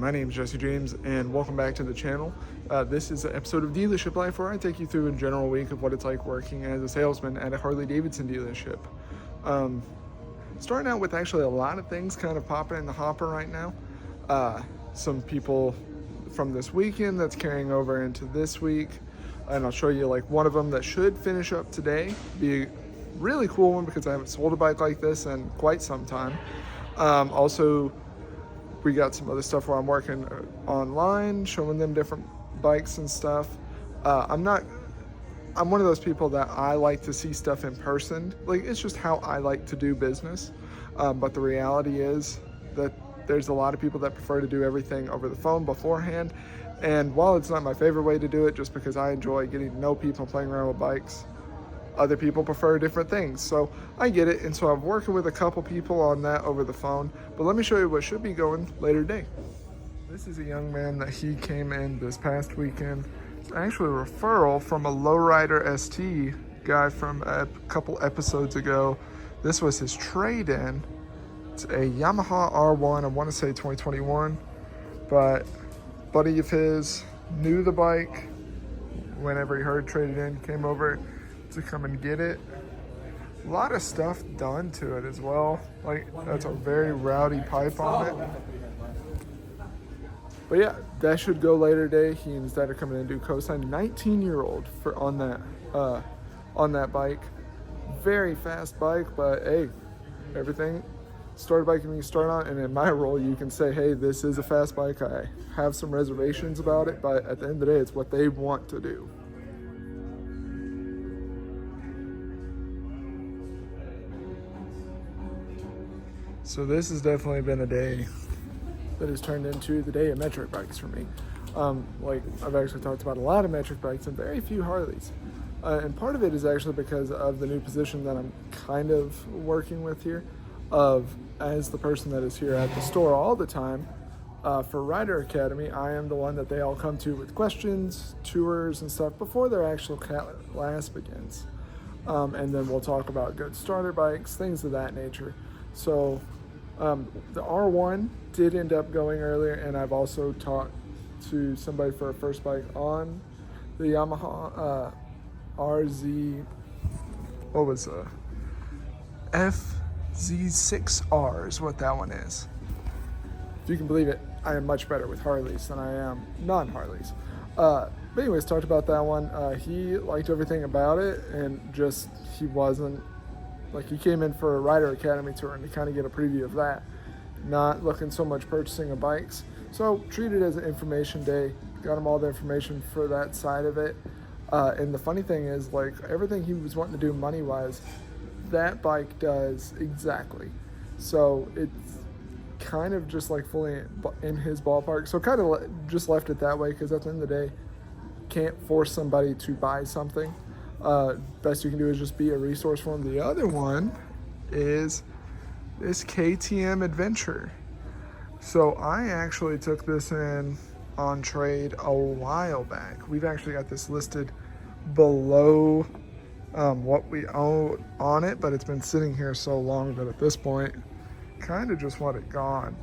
my name is Jesse James, and welcome back to the channel. This is an episode of Dealership Life where I take you through a general week of what it's like working as a salesman at a Harley-Davidson dealership. Starting out with actually a lot of things kind of popping in the hopper right now. Some people from this weekend that's carrying over into this week, and I'll show you like one of them that should finish up today. Be a really cool one because I haven't sold a bike like this in quite some time. Also, we got some other stuff where I'm working online, showing them different bikes and stuff. I'm one of those people that I like to see stuff in person. Like, it's just how I like to do business. But the reality is that there's a lot of people that prefer to do everything over the phone beforehand. And while it's not my favorite way to do it, just because I enjoy getting to know people and playing around with bikes, other people prefer different things. So I get it. And so I'm working with a couple people on that over the phone. But let me show you what should be going later today. This is a young man that he came in this past weekend. It's actually a referral from a Lowrider ST guy from a couple episodes ago. This was his trade-in. It's a Yamaha R1, I want to say 2021. But buddy of his knew the bike whenever he heard traded in, came over to come and get it. A lot of stuff done to it as well. Like, that's a very rowdy pipe on it. But yeah, that should go later today. He instead of coming in and do cosign, 19-year-old for on that bike. Very fast bike, but hey, everything starter bike you can start on, and in my role you can say, hey, this is a fast bike. I have some reservations about it, but at the end of the day, it's what they want to do. So this has definitely been a day that has turned into the day of metric bikes for me. Like, I've actually talked about a lot of metric bikes and very few Harleys. And part of it is actually because of the new position that I'm kind of working with here, of as the person that is here at the store all the time. For Rider Academy, I am the one that they all come to with questions, tours, and stuff before their actual class begins. And then we'll talk about good starter bikes, things of that nature. So the R1 did end up going earlier, and I've also talked to somebody for a first bike on the Yamaha RZ, what was FZ6R is what that one is. If you can believe it, I am much better with Harleys than I am non-Harleys. But anyways, talked about that one. He liked everything about it, and just he wasn't, like, he came in for a Rider Academy tour and to kind of get a preview of that, not looking so much purchasing of bikes. So treated it as an information day, got him all the information for that side of it. And the funny thing is, like, everything he was wanting to do money-wise, that bike does exactly. So it's kind of just like fully in his ballpark. So kind of just left it that way, because at the end of the day, can't force somebody to buy something. Best you can do is just be a resource for them. The other one is this KTM Adventure. So I actually took this in on trade a while back. We've actually got this listed below what we own on it, but it's been sitting here so long that at this point, kind of just want it gone.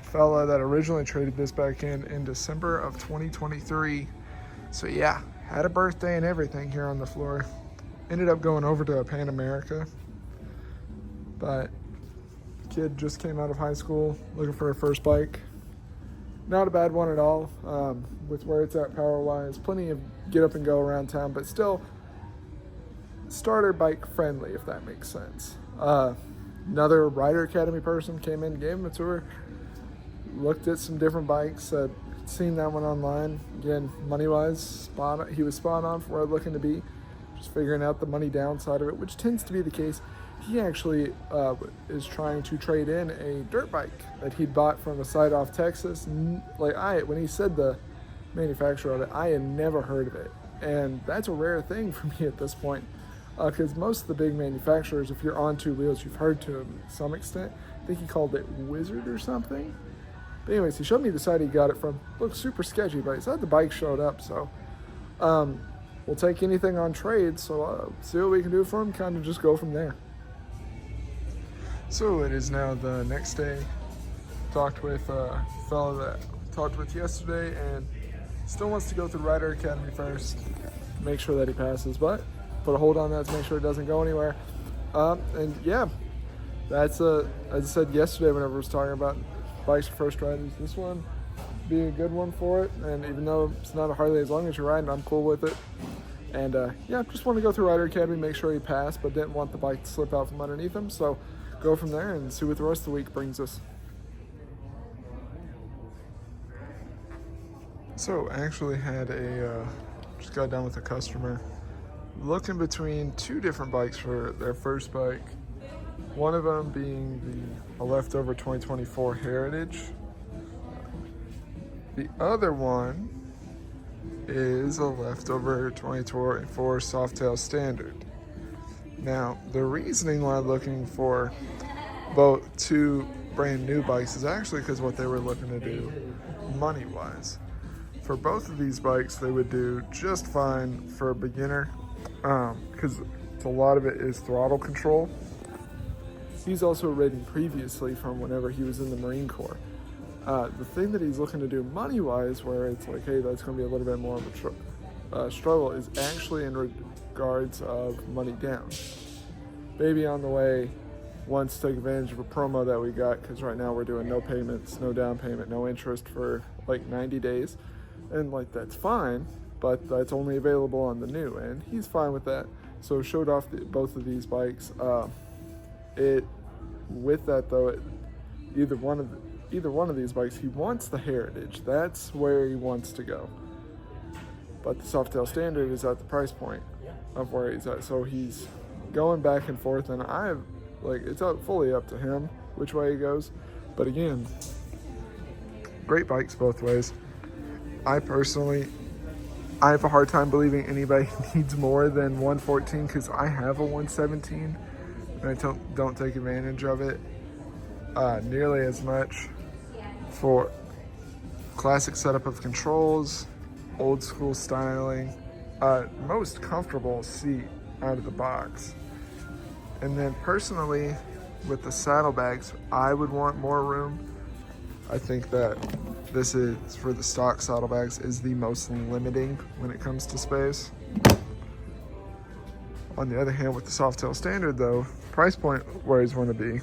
Fella that originally traded this back in December of 2023. So yeah, had a birthday and everything here on the floor. Ended up going over to a Pan America, but kid just came out of high school looking for a first bike. Not a bad one at all, with where it's at power wise. Plenty of get up and go around town, but still starter bike friendly, if that makes sense. Another Rider Academy person came in, gave him a tour, looked at some different bikes, seen that one online. Again, money wise, he was spot on for where I'm looking to be. Just figuring out the money downside of it, which tends to be the case. He actually is trying to trade in a dirt bike that he'd bought from a site off Texas. Like, when he said the manufacturer of it, I had never heard of it. And that's a rare thing for me at this point, because most of the big manufacturers, if you're on two wheels, you've heard to them to some extent. I think he called it Wizard or something. But anyways, he showed me the site he got it from. Looked super sketchy, but he said the bike showed up. So we'll take anything on trade. So see what we can do for him, kind of just go from there. So it is now the next day. Talked with a fellow that talked with yesterday, and still wants to go through Rider Academy first, make sure that he passes, but put a hold on that to make sure it doesn't go anywhere. And yeah, that's as I said yesterday whenever I was talking about bikes for first riders, this one be a good one for it. And even though it's not a Harley, as long as you're riding, I'm cool with it. And yeah, just want to go through Rider Academy, make sure he passed, but didn't want the bike to slip out from underneath him. So go from there and see what the rest of the week brings us. So actually had just got done with a customer looking between two different bikes for their first bike. One of them being a leftover 2024 Heritage. The other one is a leftover 2024 Softail Standard. Now, the reasoning why looking for both two brand new bikes is actually because what they were looking to do money-wise. For both of these bikes, they would do just fine for a beginner because a lot of it is throttle control. He's also ridden previously from whenever he was in the Marine Corps. The thing that he's looking to do money-wise, where it's like, hey, that's going to be a little bit more of a struggle, is actually in regards of money down. Maybe on the way, wants to take advantage of a promo that we got, because right now we're doing no payments, no down payment, no interest for like 90 days. And like, that's fine, but that's only available on the new, and he's fine with that. So showed off both of these bikes. With that though, either one of these bikes, he wants the Heritage. That's where he wants to go. But the Softail Standard is at the price point of where he's at. So he's going back and forth, and it's fully up to him which way he goes. But again, great bikes both ways. I have a hard time believing anybody needs more than 114 because I have a 117 and I don't take advantage of it nearly as much. For classic setup of controls, old school styling, most comfortable seat out of the box. And then personally, with the saddlebags, I would want more room. I think that this is, for the stock saddlebags, is the most limiting when it comes to space. On the other hand, with the Softail Standard though, price point where he's going to be,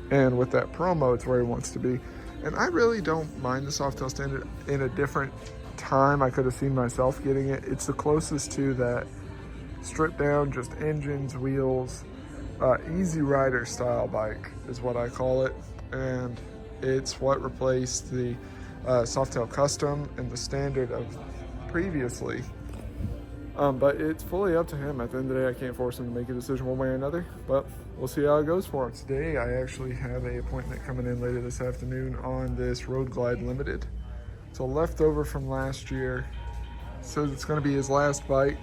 and with that promo, it's where he wants to be. And I really don't mind the Softail Standard. In a different time, I could have seen myself getting it. It's the closest to that stripped down, just engines, wheels, easy rider style bike is what I call it. And it's what replaced the Softail Custom and the Standard of previously. But it's fully up to him. At the end of the day, I can't force him to make a decision one way or another, but we'll see how it goes for him. Today, I actually have an appointment coming in later this afternoon on this Road Glide Limited. It's a leftover from last year. Says it's going to be his last bike.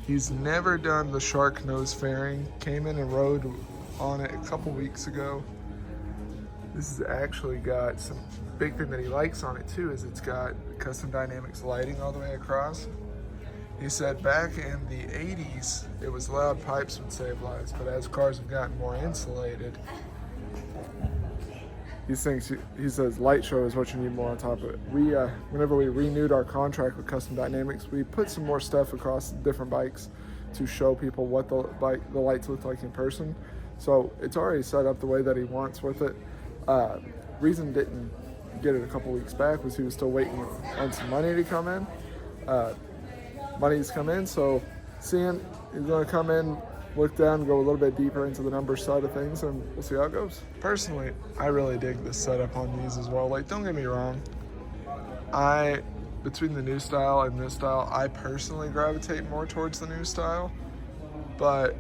He's never done the shark nose fairing. Came in and rode on it a couple weeks ago. This has actually got some big thing that he likes on it too, is it's got custom dynamics lighting all the way across. He said back in the 80s, it was loud pipes would save lives, but as cars have gotten more insulated, he says light show is what you need more on top of it. We, whenever we renewed our contract with Custom Dynamics, we put some more stuff across different bikes to show people what the lights look like in person. So it's already set up the way that he wants with it. Reason didn't get it a couple weeks back was he was still waiting on some money to come in. Money's come in, so seeing he's going to come in, look down, go a little bit deeper into the numbers side of things, and we'll see how it goes. Personally, I really dig this setup on these as well. Like, don't get me wrong, between the new style and this style, I personally gravitate more towards the new style, but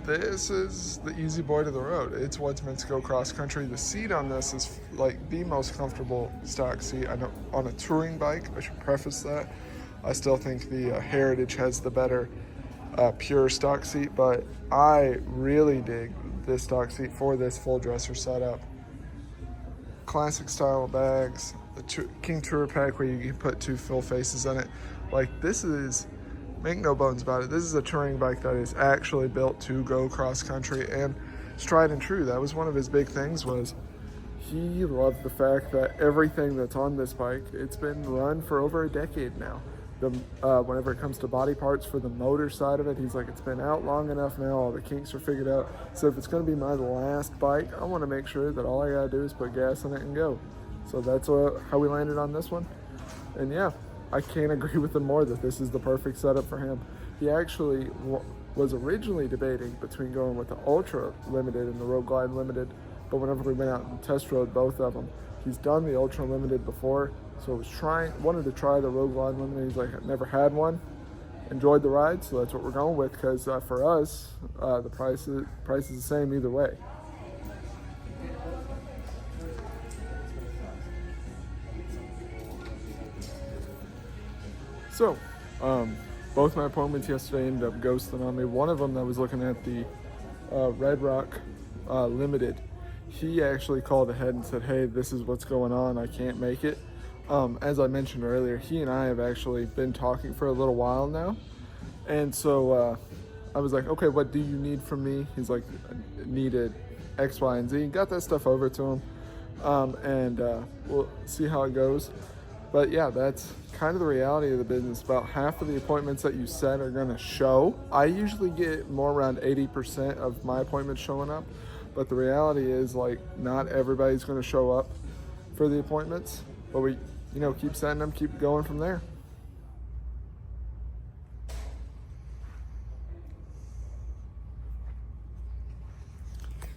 this is the easy boy to the road. It's what's meant to go cross country. The seat on this is like the most comfortable stock seat. I know on a touring bike, I should preface that. I still think the Heritage has the better pure stock seat, but I really dig this stock seat for this full dresser setup. Classic style bags, the King Tour Pack where you can put two full faces in it. Like, this is, make no bones about it, this is a touring bike that is actually built to go cross country, and it's tried and true. That was one of his big things, was he loved the fact that everything that's on this bike, it's been run for over a decade now. Whenever it comes to body parts for the motor side of it, he's like, it's been out long enough now, all the kinks are figured out. So if it's going to be my last bike, I want to make sure that all I got to do is put gas in it and go. So that's how we landed on this one. And yeah, I can't agree with him more that this is the perfect setup for him. He actually was originally debating between going with the Ultra Limited and the Road Glide Limited, but whenever we went out and test rode both of them, he's done the Ultra Limited before, so wanted to try the Road Glide Limited. He's like, I've never had one, enjoyed the ride, so that's what we're going with, because for us, the price is the same either way. So, both my appointments yesterday ended up ghosting on me. One of them, I was looking at the Red Rock Limited. He actually called ahead and said, hey, this is what's going on, I can't make it. As I mentioned earlier, he and I have actually been talking for a little while now. And so I was like, okay, what do you need from me? He's like, I needed X, Y, and Z. Got that stuff over to him. And we'll see how it goes. But yeah, that's kind of the reality of the business. About half of the appointments that you set are gonna show. I usually get more around 80% of my appointments showing up. But the reality is, like, not everybody's gonna show up for the appointments. But we, keep setting them, keep going from there.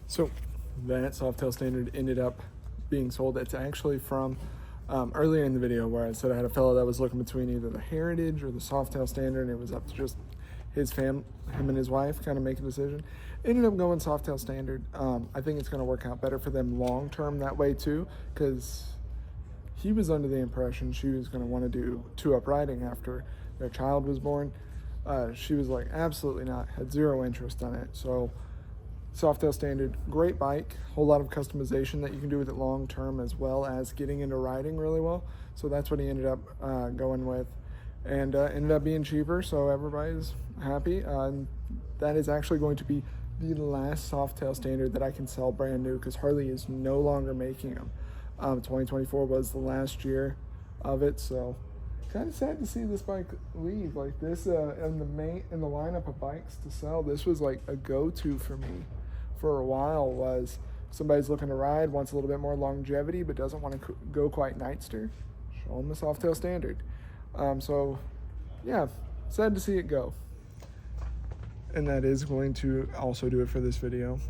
So that Softail Standard ended up being sold. It's actually from earlier in the video where I said I had a fellow that was looking between either the Heritage or the Softail Standard, and it was up to just him and his wife kind of make a decision. Ended up going Softail Standard. I think it's going to work out better for them long term that way too, because he was under the impression she was going to want to do 2-up riding after their child was born. She was like, absolutely not, had zero interest in it. So Softail Standard, great bike, whole lot of customization that you can do with it long term, as well as getting into riding really well. So that's what he ended up going with, and ended up being cheaper, so everybody's happy. That is actually going to be the last Softail Standard that I can sell brand new, because Harley is no longer making them. 2024 was the last year of it, so kind of sad to see this bike leave. Like this, in the lineup of bikes to sell, this was like a go-to for me for a while. Was somebody's looking to ride, wants a little bit more longevity, but doesn't want to go quite Nightster, show them the Softail Standard. So yeah, sad to see it go. And that is going to also do it for this video.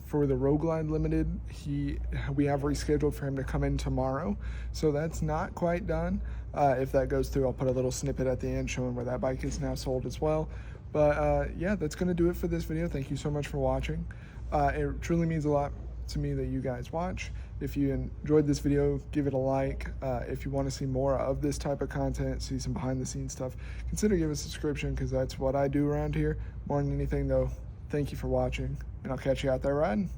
For the Road Glide Limited, we have rescheduled for him to come in tomorrow, so that's not quite done. If that goes through, I'll put a little snippet at the end showing where that bike is now sold as well. But yeah, that's going to do it for this video. Thank you so much for watching. It truly means a lot to me that you guys watch. If you enjoyed this video, give it a like. If you want to see more of this type of content, see some behind the scenes stuff, consider giving a subscription, because that's what I do around here. More than anything though, thank you for watching, and I'll catch you out there riding.